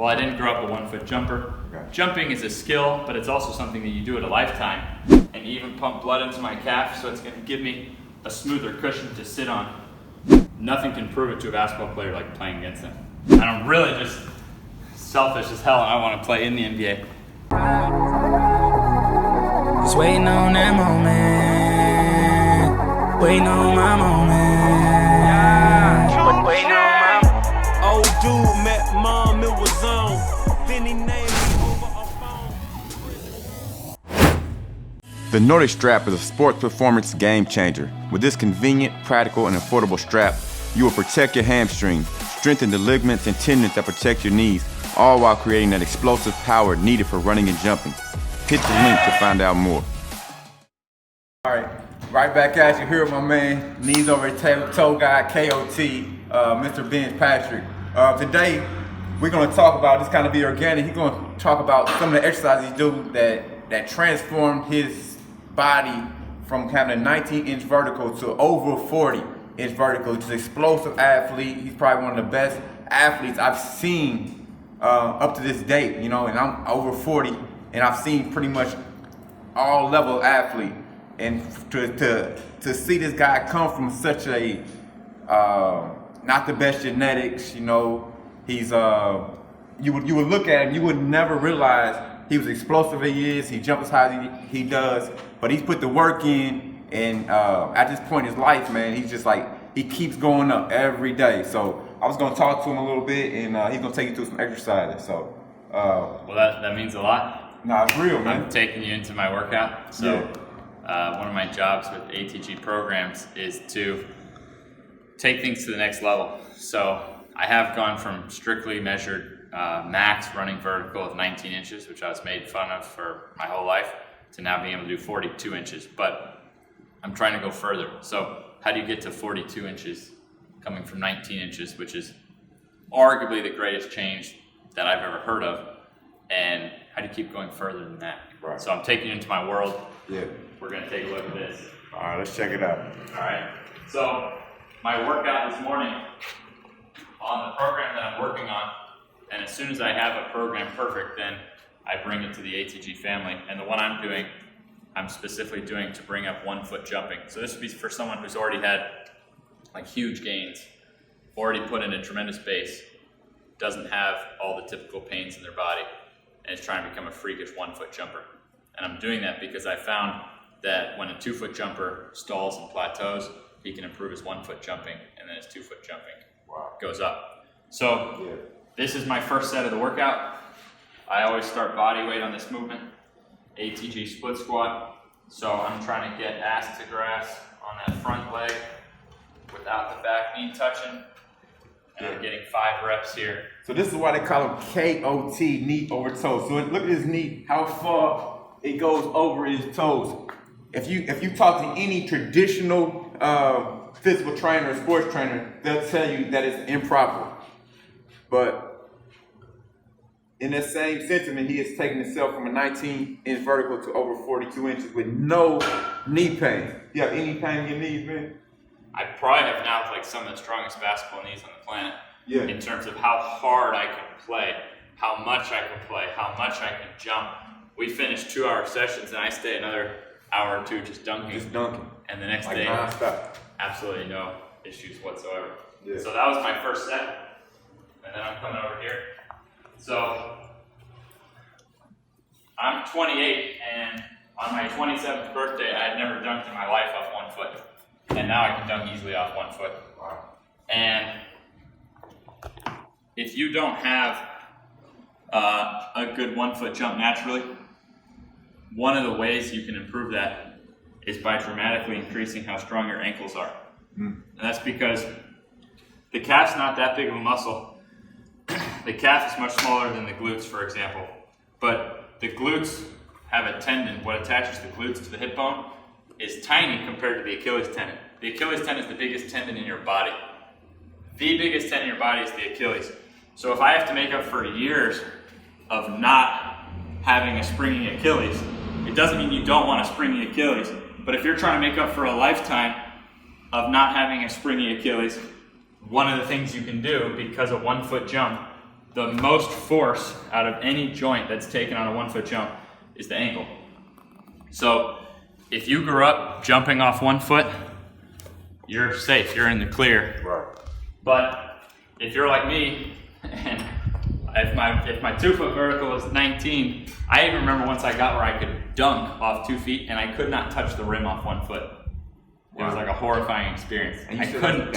Well, I didn't grow up a 1 foot jumper. Okay. Jumping is a skill, but it's also something that you do at a lifetime. And even pump blood into my calf, so it's gonna give me a smoother cushion to sit on. Nothing can prove it to a basketball player like playing against them. And I'm really just selfish as hell and I wanna play in the NBA. Just waiting on that moment, waiting on my moment, yeah. Waiting on my old dude met mom, it was on. Then he named me over a phone. The Nordic strap is a sports performance game changer. With this convenient, practical, and affordable strap, you will protect your hamstrings, strengthen the ligaments and tendons that protect your knees, all while creating that explosive power needed for running and jumping. Hit the link to find out more. All right back at you here with my man, knees over toe guy, KOT, Mr. Ben Patrick. Today, we're gonna talk about, this kind of be organic, he's gonna talk about some of the exercises he do that transformed his body from having a 19-inch vertical to over 40-inch vertical. He's an explosive athlete. He's probably one of the best athletes I've seen up to this date, you know, and I'm over 40, and I've seen pretty much all level athlete. And to see this guy come from such a, not the best genetics, you know, he's, you would look at him, you would never realize he was explosive as he is, he jumps as high as he does, but he's put the work in, and at this point in his life, man, he's just like, he keeps going up every day. So I was gonna talk to him a little bit, and he's gonna take you through some exercises, so. Well, that means a lot. Nah, it's real, man. I'm taking you into my workout. So one of my jobs with ATG programs is to take things to the next level. So I have gone from strictly measured max running vertical of 19 inches, which I was made fun of for my whole life, to now being able to do 42 inches. But I'm trying to go further. So how do you get to 42 inches coming from 19 inches, which is arguably the greatest change that I've ever heard of? And how do you keep going further than that? Right. So I'm taking you into my world. Yeah. We're gonna take a look at this. All right, let's check it out. All right. So my workout this morning on the program that I'm working on, and as soon as I have a program perfect, then I bring it to the ATG family. And the one I'm doing, I'm specifically doing to bring up 1 foot jumping. So this would be for someone who's already had like huge gains, already put in a tremendous base, doesn't have all the typical pains in their body, and is trying to become a freakish 1 foot jumper. And I'm doing that because I found that when a 2 foot jumper stalls and plateaus, he can improve his 1 foot jumping, and then his 2 foot jumping goes up. So this is my first set of the workout. I always start body weight on this movement, ATG split squat. So I'm trying to get ass to grass on that front leg without the back knee touching. And I'm getting 5 reps here. So this is why they call him KOT, knee over toe. So look at his knee, how far it goes over his toes. If you talk to any traditional physical trainer or sports trainer, they'll tell you that it's improper. But in that same sentiment, he has taken himself from a 19-inch vertical to over 42 inches with no knee pain. You have any pain in your knees, man? I probably have now like some of the strongest basketball knees on the planet. Yeah. In terms of how hard I can play, how much I can play, how much I can jump. We finish 2-hour sessions and I stay another hour or two just dunking. And the next day, non-stop. absolutely no issues whatsoever. Yeah. So that was my first set. And then I'm coming over here. So I'm 28, and on my 27th birthday, I had never dunked in my life off 1 foot. And now I can dunk easily off 1 foot. Wow. And if you don't have a good 1 foot jump naturally, one of the ways you can improve that is by dramatically increasing how strong your ankles are. And that's because the calf's not that big of a muscle. The calf is much smaller than the glutes, for example. But the glutes have a tendon. What attaches the glutes to the hip bone is tiny compared to the Achilles tendon. The Achilles tendon is the biggest tendon in your body. The biggest tendon in your body is the Achilles. So if I have to make up for years of not having a springy Achilles, it doesn't mean you don't want a springy Achilles, but if you're trying to make up for a lifetime of not having a springy Achilles, one of the things you can do, because a 1 foot jump the most force out of any joint that's taken on a 1 foot jump is the ankle. So if you grew up jumping off 1 foot, you're safe, you're in the clear. Right. But if you're like me, and if my 2 foot vertical was 19, I even remember once I got where I could dunk off 2 feet and I could not touch the rim off 1 foot. It was like a horrifying experience. I couldn't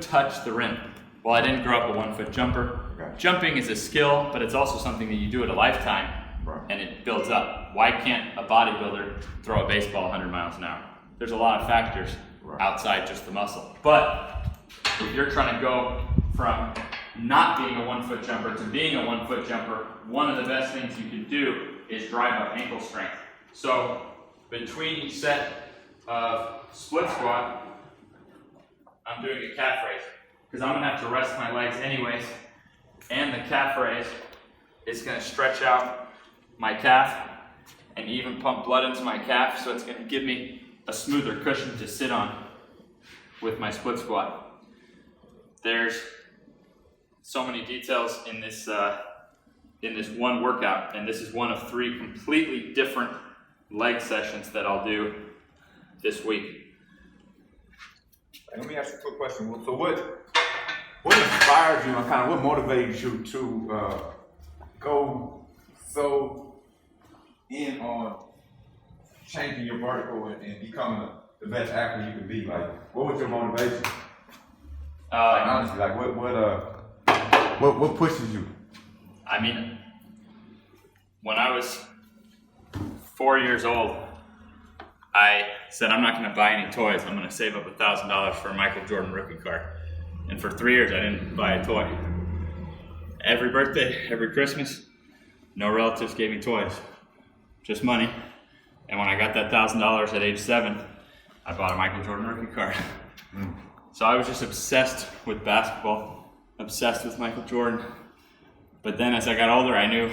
touch the rim. Well, I didn't grow up a 1 foot jumper. Right. Jumping is a skill, but it's also something that you do at a lifetime, right, and it builds up. Why can't a bodybuilder throw a baseball 100 miles an hour? There's a lot of factors right, outside just the muscle. But if you're trying to go from not being a 1 foot jumper to being a 1 foot jumper, one of the best things you can do is drive up ankle strength. So between each set of split squat, I'm doing a calf raise, because I'm gonna have to rest my legs anyways, and the calf raise is gonna stretch out my calf and even pump blood into my calf, so it's gonna give me a smoother cushion to sit on with my split squat. There's so many details in this one workout, and this is one of 3 completely different leg sessions that I'll do this week. Let me ask you a quick question. So what inspired you, and kind of what motivated you to go so in on changing your vertical and becoming the best athlete you could be? Like, what was your motivation? Honestly, like what pushes you? I mean, when I was 4 years old, I said, I'm not going to buy any toys. I'm going to save up $1,000 for a Michael Jordan rookie card. And for 3 years, I didn't buy a toy. Every birthday, every Christmas, no relatives gave me toys, just money. And when I got that $1,000 at age 7, I bought a Michael Jordan rookie card. So I was just obsessed with basketball, obsessed with Michael Jordan. But then as I got older, I knew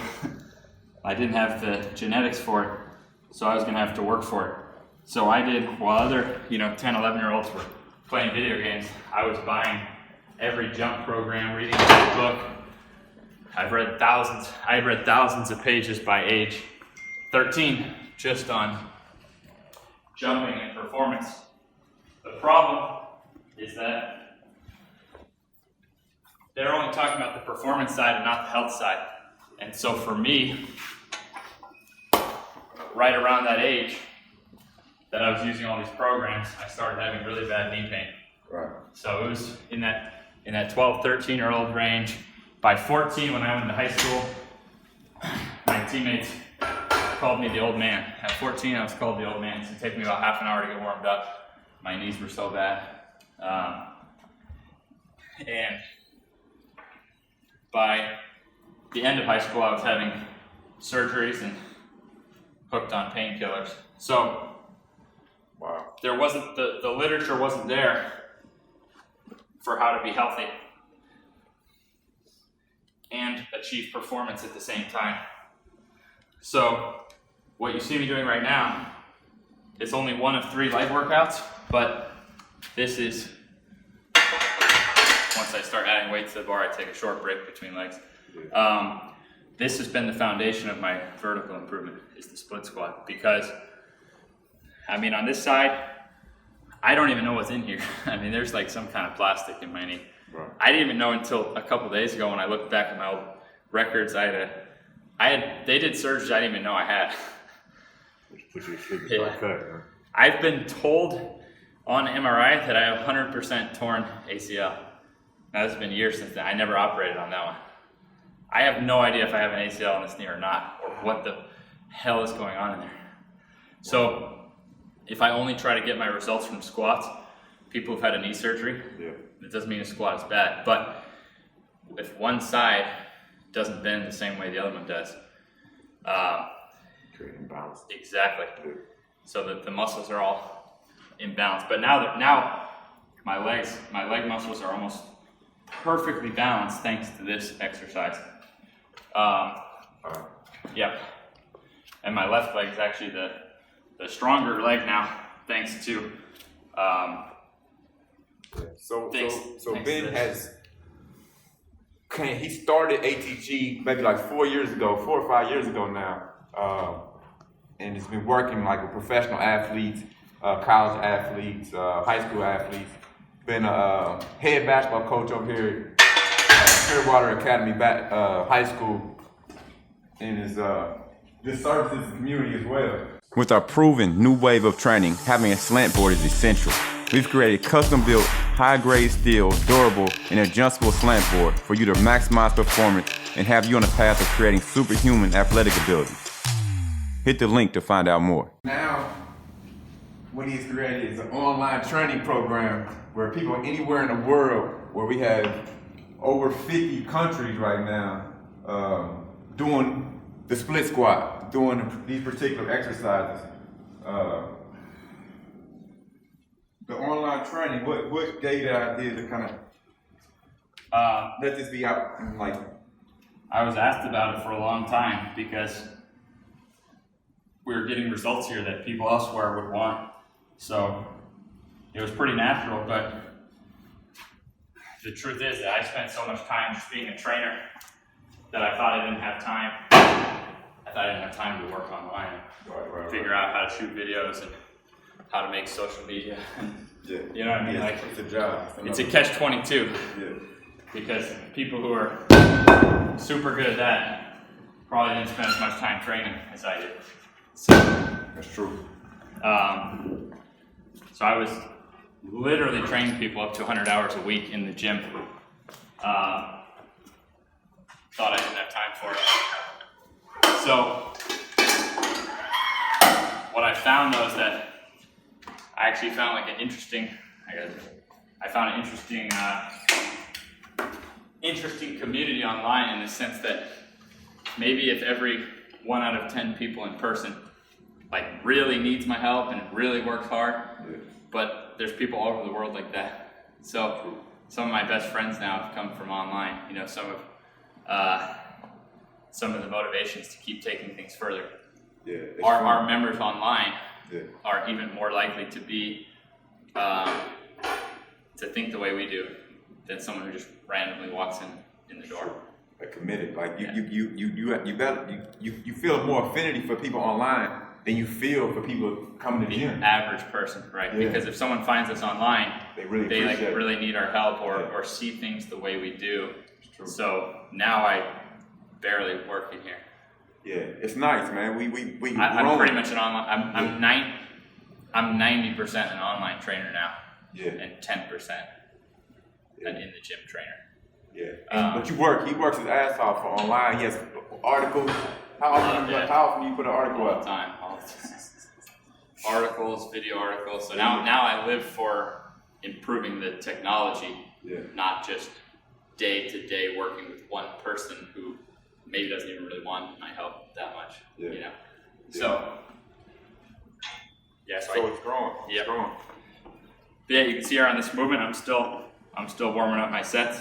I didn't have the genetics for it, so I was going to have to work for it. So I did, while other 10, 11-year-olds were playing video games, I was buying every jump program, reading every book. I read thousands of pages by age 13 just on jumping and performance. The problem is that they're only talking about the performance side and not the health side. And so for me, right around that age that I was using all these programs, I started having really bad knee pain. Right. So it was in that 12, 13-year-old range. By 14, when I went into high school, my teammates called me the old man. At 14, I was called the old man. It would take me about half an hour to get warmed up. My knees were so bad. And by the end of high school, I was having surgeries and hooked on painkillers. So wow, there wasn't, the literature wasn't there for how to be healthy and achieve performance at the same time. So what you see me doing right now, it's only one of 3 leg workouts, but this is, once I start adding weight to the bar, I take a short break between legs. This has been the foundation of my vertical improvement, is the split squat, because I mean, on this side, I don't even know what's in here. I mean, there's like some kind of plastic in my knee. right, I didn't even know until a couple days ago when I looked back at my old records. They did surgeries I didn't even know I had. Which puts you to sleep Yeah. like that, huh? I've been told on MRI that I have 100% torn ACL. Now, this has been years since then. I never operated on that one. I have no idea if I have an ACL in this knee or not, or what the hell is going on in there. So if I only try to get my results from squats, people who've had a knee surgery, Yeah. it doesn't mean a squat is bad. But if one side doesn't bend the same way the other one does, Create imbalance. exactly. Yeah. So that the muscles are all imbalanced. But now my leg muscles are almost perfectly balanced thanks to this exercise. Yep. And my left leg is actually the stronger leg now, thanks to So thanks Ben to this. has he started ATG maybe like 4 or 5 years ago now, and it's been working like with professional athletes, college athletes, high school athletes. Been a head basketball coach over here at Clearwater Academy High School, and is just services the community as well. With our proven new wave of training, having a slant board is essential. We've created custom-built, high-grade steel, durable, and adjustable slant board for you to maximize performance and have you on the path of creating superhuman athletic abilities. Hit the link to find out more. Now, what he's created is an online training program where people anywhere in the world, where we have over 50 countries right now, doing the split squat, doing these particular exercises. The online training, what gave you that idea to kind of let this be out and like? I was asked about it for a long time because we were getting results here that people elsewhere would want. So it was pretty natural, but the truth is that I spent so much time just being a trainer that I thought I didn't have time. I thought I didn't have time to work online, figure out how to shoot videos and how to make social media. Yeah. You know what I mean? Like, it's a job. It's a catch-22. Yeah. Because people who are super good at that probably didn't spend as much time training as I did. So That's true. So I was literally training people up to 100 hours a week in the gym. Thought I didn't have time for it. So what I found though is that I actually found like an interesting, interesting community online in the sense that maybe if every 1 out of 10 people in person like really needs my help and really works hard, but there's people all over the world like that. So some of my best friends now have come from online. You know, some of the motivations to keep taking things further. Yeah. Our members online are even more likely to be to think the way we do than someone who just randomly walks in the door. Like committed, like you feel more affinity for people online than you feel for people coming to the gym. Average person, right? Yeah. Because if someone finds us online, they really need our help or see things the way we do. So now I barely work in here. Yeah, it's nice, man. I'm pretty much an online. I'm 90% an online trainer now. Yeah. And 10% an in the gym trainer. Yeah. But he works his ass off for online. He has articles. How often do you put an article up? All the time. Articles, video articles. So now I live for improving the technology, not just day-to-day working with one person who maybe doesn't even really want my help that much. You know. So it's growing. It's growing. Yeah, you can see here on this movement, I'm still warming up my sets.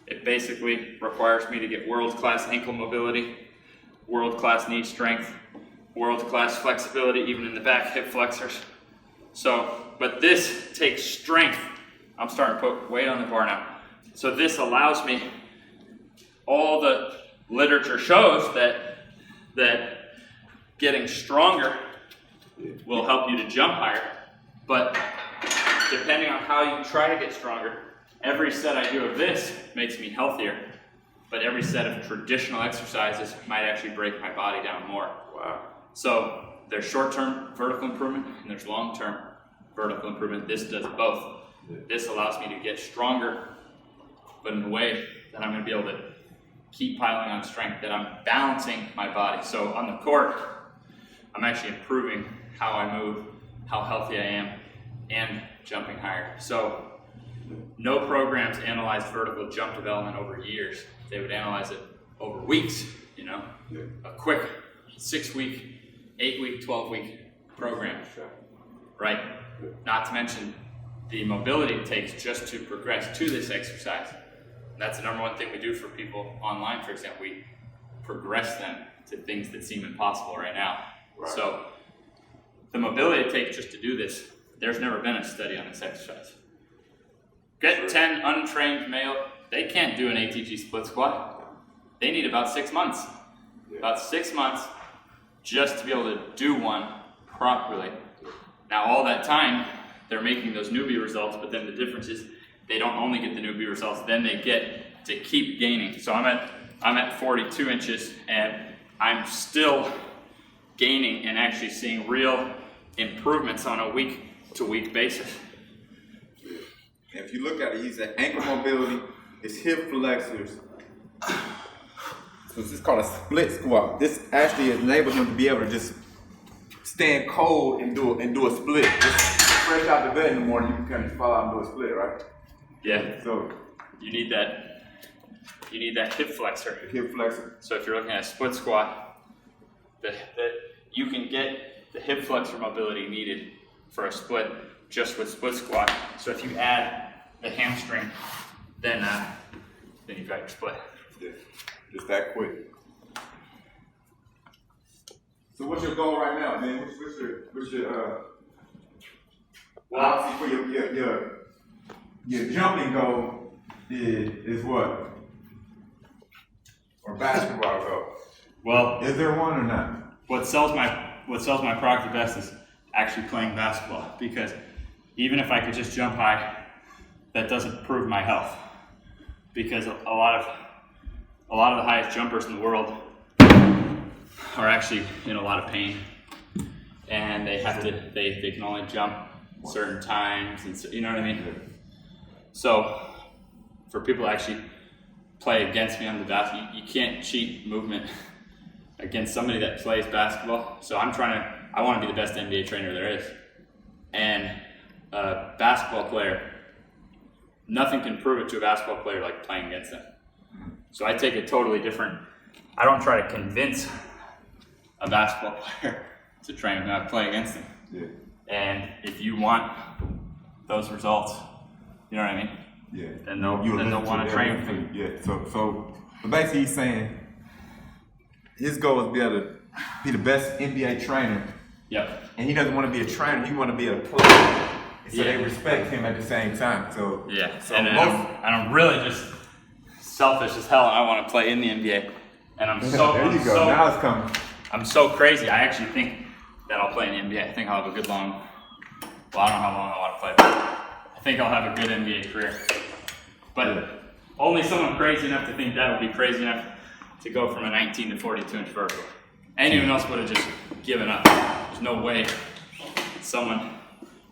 It basically requires me to get world-class ankle mobility, world-class knee strength, world-class flexibility, even in the back hip flexors. So, but this takes strength. I'm starting to put weight on the bar now. So this allows me, all the literature shows that getting stronger will help you to jump higher, but depending on how you try to get stronger, every set I do of this makes me healthier, but every set of traditional exercises might actually break my body down more. Wow. So there's short-term vertical improvement and there's long-term vertical improvement. This does both. This allows me to get stronger, but in a way that I'm going to be able to keep piling on strength, that I'm balancing my body. So on the court, I'm actually improving how I move, how healthy I am, and jumping higher. So no programs analyzed vertical jump development over years. They would analyze it over weeks, you know, a quick 6-week, 8-week, 12-week program, right? Not to mention the mobility it takes just to progress to this exercise. That's the number one thing we do for people online, for example. We progress them to things that seem impossible right now. Right. So the mobility it takes just to do this, there's never been a study on this exercise. Get 10 untrained male they can't do an ATG split squat. They need about 6 months. About 6 months just to be able to do one properly. Now all that time, they're making those newbie results, but then the difference is they don't only get the newbie results, then they get to keep gaining. So I'm at 42 inches and I'm still gaining and actually seeing real improvements on a week-to-week basis. If you look at it, he's at ankle mobility, his hip flexors. So this is called a split squat. This actually enables him to be able to just stand cold and do a split. Just fresh out the bed in the morning, you can kind of fall out and do a split, right? Yeah. So you need that hip flexor. hip flexor. So if you're looking at a split squat, you can get the hip flexor mobility needed for a split just with split squat. So if you add the hamstring, then you've got your split. Yeah. Just that quick. So what's your goal right now, man? What's your obviously for your jumping goal is what? Or basketball goal? Well, Is there one or not? what sells my product the best is actually playing basketball, because even if I could just jump high, that doesn't improve my health, because a lot of the highest jumpers in the world are actually in a lot of pain, and they can only jump certain times, and so, you know what I mean? So for people to actually play against me on the basket, you can't cheat movement against somebody that plays basketball. So I want to be the best NBA trainer there is. And a basketball player, nothing can prove it to a basketball player like playing against them. So I take a totally different, I don't try to convince a basketball player to train with me, I play against them. Yeah. And if you want those results, you know what I mean? Yeah. Then they'll want to train with me. Yeah. So basically he's saying his goal is to be able to be the best NBA trainer. Yep. And he doesn't want to be a trainer, he want to be a player. So Yeah. they respect him at the same time. So Yeah. So And I'm really just selfish as hell, and I want to play in the NBA. And I'm so there you I'm go. so- Now it's coming. I'm so crazy. I actually think that I'll play in the NBA. I think I'll have a good long. Well, I don't know how long I want to play, but I think I'll have a good NBA career. But only someone crazy enough to think that would be crazy enough to go from a 19 to 42 inch vertical. Anyone else would have just given up. There's no way someone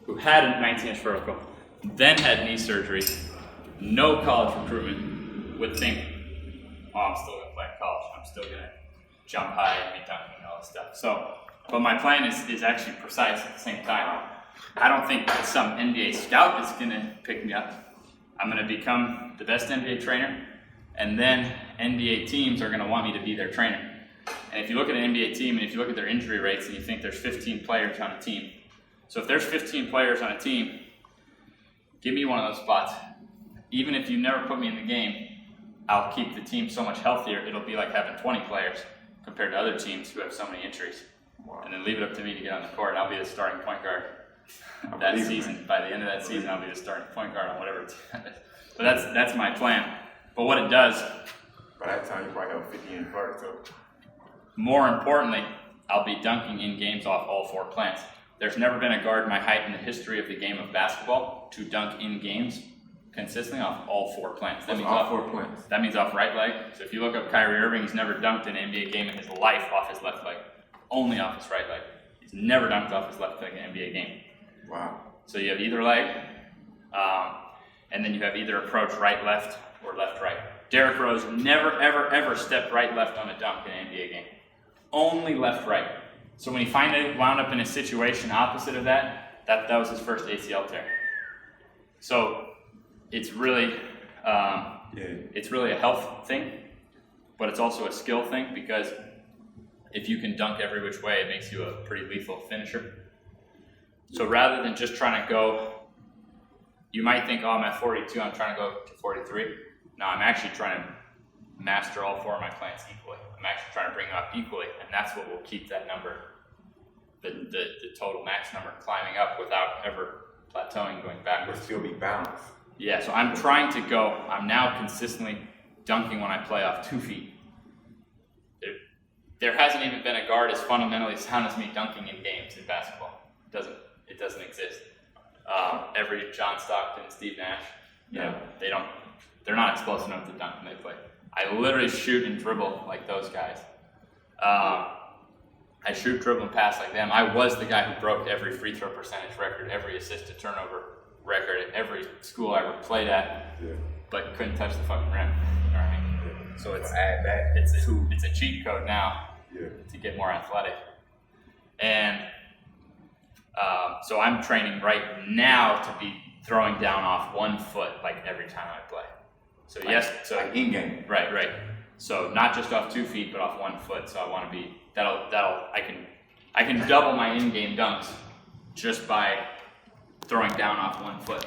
who had a 19 inch vertical, then had knee surgery, no college recruitment, would think, oh, I'm still gonna play in college. I'm still gonna jump high and be dunking and all this stuff. So, but my plan is actually precise at the same time. I don't think that some NBA scout is gonna pick me up. I'm gonna become the best NBA trainer, and then NBA teams are gonna want me to be their trainer. And if you look at an NBA team and if you look at their injury rates and you think there's 15 players on a team, so if there's 15 players on a team, give me one of those spots. Even if you never put me in the game, I'll keep the team so much healthier. It'll be like having 20 players compared to other teams who have so many injuries. And then leave it up to me to get on the court, and I'll be the starting point guard that season. By the end of that season, I'll be the starting point guard on whatever team it is. But that's my plan. But what it does, By that time, you probably have 50 in first. So more importantly, I'll be dunking in games off all four plants. There's never been a guard my height in the history of the game of basketball to dunk in games consistently off all four plants. That means all off 4 plants. That means off right leg. So if you look up Kyrie Irving, he's never dunked an NBA game in his life off his left leg. Only off his right leg. He's never dunked off his left leg in an NBA game. Wow. So you have either leg, and then you have either approach right, left, or left, right. Derrick Rose never, ever, ever stepped right, left on a dunk in an NBA game. Only left, right. So when he finally wound up in a situation opposite of that was his first ACL tear. So it's really a health thing, but it's also a skill thing, because if you can dunk every which way, it makes you a pretty lethal finisher. So rather than just trying to go, you might think, oh, I'm at 42, I'm trying to go to 43. No, I'm actually trying to master all four of my plants equally. I'm actually trying to bring them up equally, and that's what will keep that number, the total max number, climbing up without ever plateauing, going But backwards. still be balanced. Yeah, so I'm trying to go, I'm now consistently dunking when I play off 2 feet. There hasn't even been a guard as fundamentally sound as me dunking in games in basketball. It doesn't exist. Every John Stockton, Steve Nash, they're not explosive enough to dunk when they play. I literally shoot and dribble like those guys. I shoot, dribble, and pass like them. I was the guy who broke every free throw percentage record, every assist to turnover record at every school I ever played at, but couldn't touch the fucking rim. You know what I mean? So it's a cheat code now to get more athletic. And so I'm training right now to be throwing down off 1 foot like every time I play. So like in game. Right. So not just off 2 feet, but off 1 foot. So I want to be I can double my in-game dunks just by throwing down off 1 foot.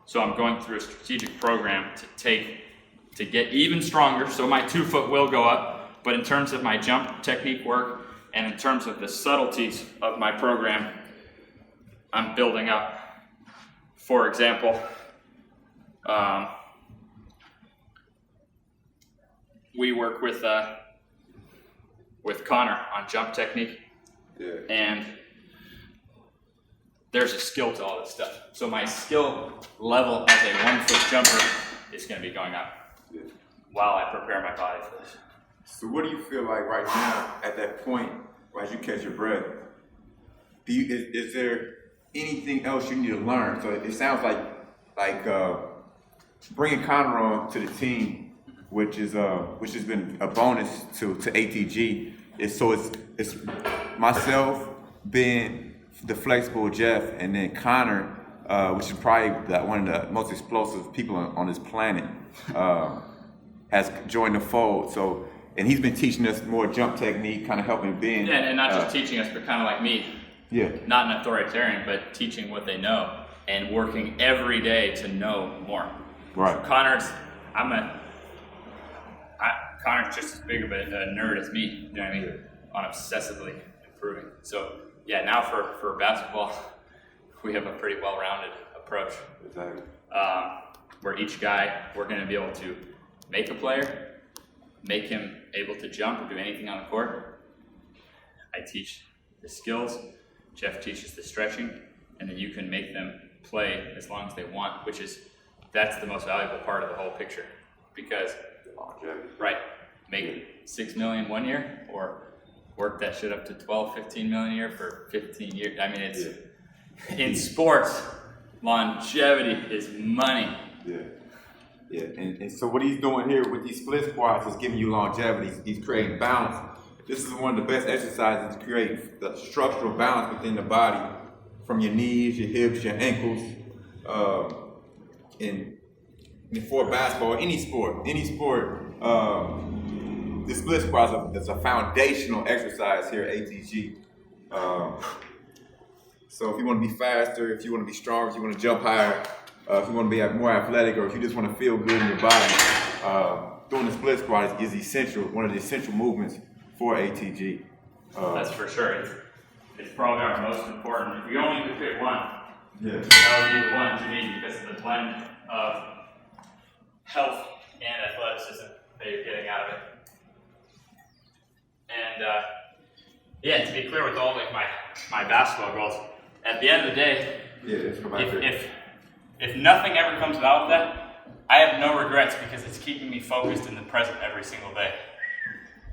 So I'm going through a strategic program to get even stronger. So my 2 foot will go up, but in terms of my jump technique work and in terms of the subtleties of my program, I'm building up. For example, we work with Connor on jump technique, and there's a skill to all this stuff. So my skill level as a 1 foot jumper is going to be going up while I prepare my body for this. So what do you feel like right now at that point, as you catch your breath? Is there anything else you need to learn? So it sounds like bringing Connor on to the team, which has been a bonus to ATG. It's myself being the flexible Jeff, and then Connor, which is probably one of the most explosive people on this planet, has joined the fold. So, and he's been teaching us more jump technique, kind of helping Ben. Yeah, and not just teaching us, but kind of like me. Yeah. Not an authoritarian, but teaching what they know and working every day to know more. Right. So Connor's just as big of a nerd as me, you know what I mean? On obsessively improving. So yeah, now for basketball, we have a pretty well-rounded approach. Exactly. Where each guy, we're going to be able to make a player, make him able to jump or do anything on the court. I teach the skills, Jeff teaches the stretching, and then you can make them play as long as they want, that's the most valuable part of the whole picture. Because, right, make 6 million 1 year, or work that shit up to 12, 15 million a year for 15 years. I mean, in sports, longevity is money. Yeah, and so what he's doing here with these split squats is giving you longevity. He's creating balance. This is one of the best exercises to create the structural balance within the body, from your knees, your hips, your ankles, and for basketball, any sport, the split squats is a foundational exercise here at ATG. So if you want to be faster, if you want to be stronger, if you want to jump higher, if you want to be more athletic, or if you just want to feel good in your body, doing the split squat is essential, one of the essential movements for ATG. That's for sure. It's probably our most important. If we only could pick one, that would be the one to me, because of the blend of health and athleticism that you're getting out of it. And to be clear with all my basketball goals, at the end of the day, if nothing ever comes out of that, I have no regrets, because it's keeping me focused in the present every single day.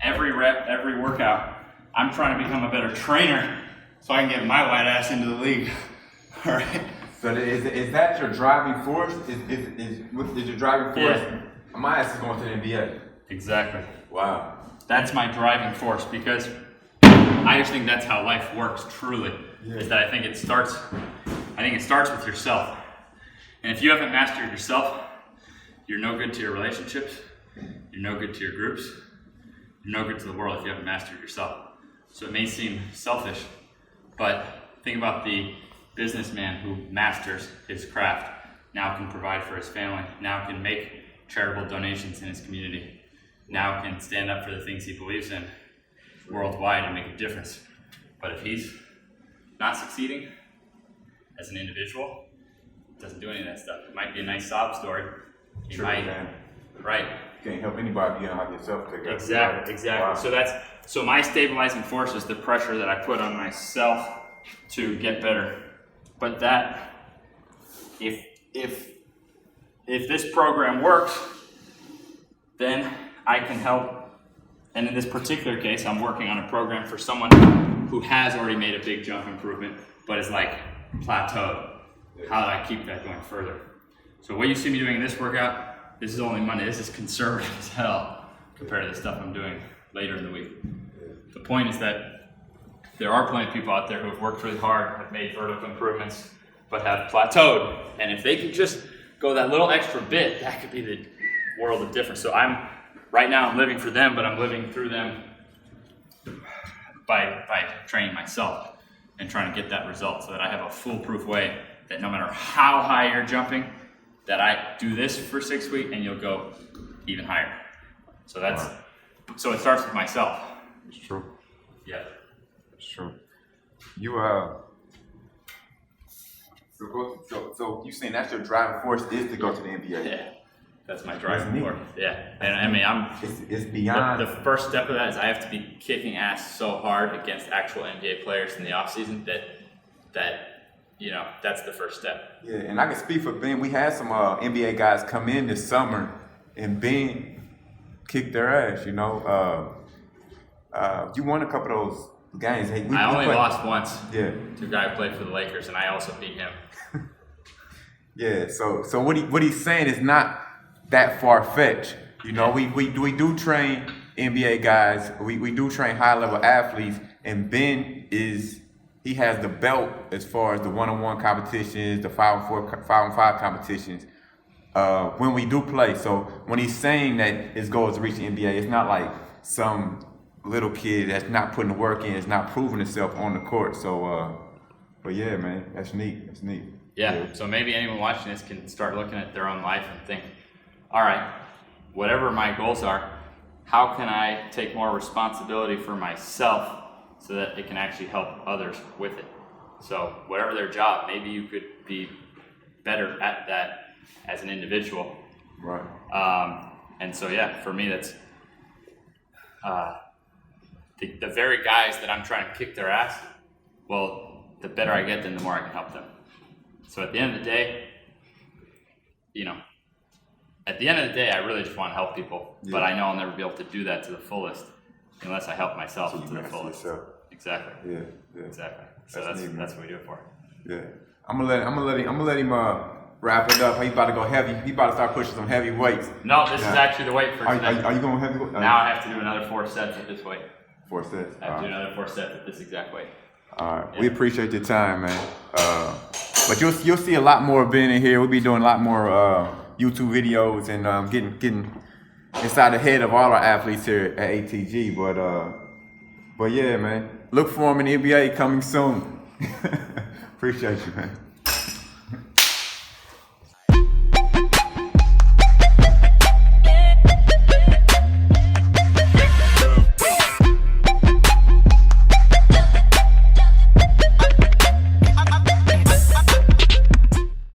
Every rep, every workout, I'm trying to become a better trainer so I can get my white ass into the league. All right. So is that your driving force? Is your driving force? Yeah. My ass is going to the NBA. Exactly. Wow. That's my driving force, because I just think that's how life works, truly. Is that I think it starts with yourself. And if you haven't mastered yourself, you're no good to your relationships, you're no good to your groups, you're no good to the world if you haven't mastered yourself. So it may seem selfish, but think about the businessman who masters his craft, now can provide for his family, now can make charitable donations in his community, now can stand up for the things he believes in worldwide and make a difference. But if he's not succeeding as an individual, doesn't do any of that stuff. It might be a nice sob story. You might, man. right? Can't help anybody being like yourself. Exactly. Wow. So my stabilizing force is the pressure that I put on myself to get better. But that, if this program works, then I can help. And in this particular case, I'm working on a program for someone who has already made a big jump improvement, but is like plateaued. How do I keep that going further? So what you see me doing in this workout, this is only Monday. This is conservative as hell compared to the stuff I'm doing later in the week. The point is that there are plenty of people out there who have worked really hard, have made vertical improvements, but have plateaued. And if they can just go that little extra bit, that could be the world of difference. So right now I'm living for them, but I'm living through them by training myself and trying to get that result so that I have a foolproof way that no matter how high you're jumping, that I do this for 6 weeks and you'll go even higher. So so it starts with myself. It's true. Yeah. It's true. You so you saying that's your driving force is to go to the NBA? Yeah. That's my driving neat. force. Yeah. And I mean, It's beyond. the first step of that is I have to be kicking ass so hard against actual NBA players in the off season that that's the first step. Yeah, and I can speak for Ben. We had some NBA guys come in this summer, and Ben kicked their ass. You won a couple of those games. Hey, I only lost once. Yeah. To a guy who played for the Lakers, and I also beat him. Yeah. So what he's saying is not that far fetched. We do train NBA guys. We do train high level athletes, and Ben he has the belt as far as the 1-on-1 competitions, the 5-on-4, 5-on-5 competitions. When we do play, so when he's saying that his goal is to reach the NBA, it's not like some little kid that's not putting the work in, is not proving himself on the court. So, but yeah, man, that's neat. That's neat. Yeah. So maybe anyone watching this can start looking at their own life and think, all right, whatever my goals are, how can I take more responsibility for myself so that it can actually help others with it? So whatever their job, maybe you could be better at that as an individual. Right. And so, yeah, for me, that's the very guys that I'm trying to kick their ass, well, the better I get, then the more I can help them. So at the end of the day, I really just want to help people, but I know I'll never be able to do that to the fullest unless I help myself to the fullest. Exactly. Yeah. Exactly. So that's what we do it for. Yeah. I'm gonna let him wrap it up. He about to go heavy. He about to start pushing some heavy weights. No, this is actually the weight for today. Are you going heavy weight? Now I have to do another 4 sets at this weight. 4 sets. I have to do another 4 sets at this exact weight. All right. Yeah. We appreciate your time, man. But you'll see a lot more of Ben in here. We'll be doing a lot more YouTube videos and getting inside the head of all our athletes here at ATG. But yeah, man. Look for him in the NBA coming soon. Appreciate you, man.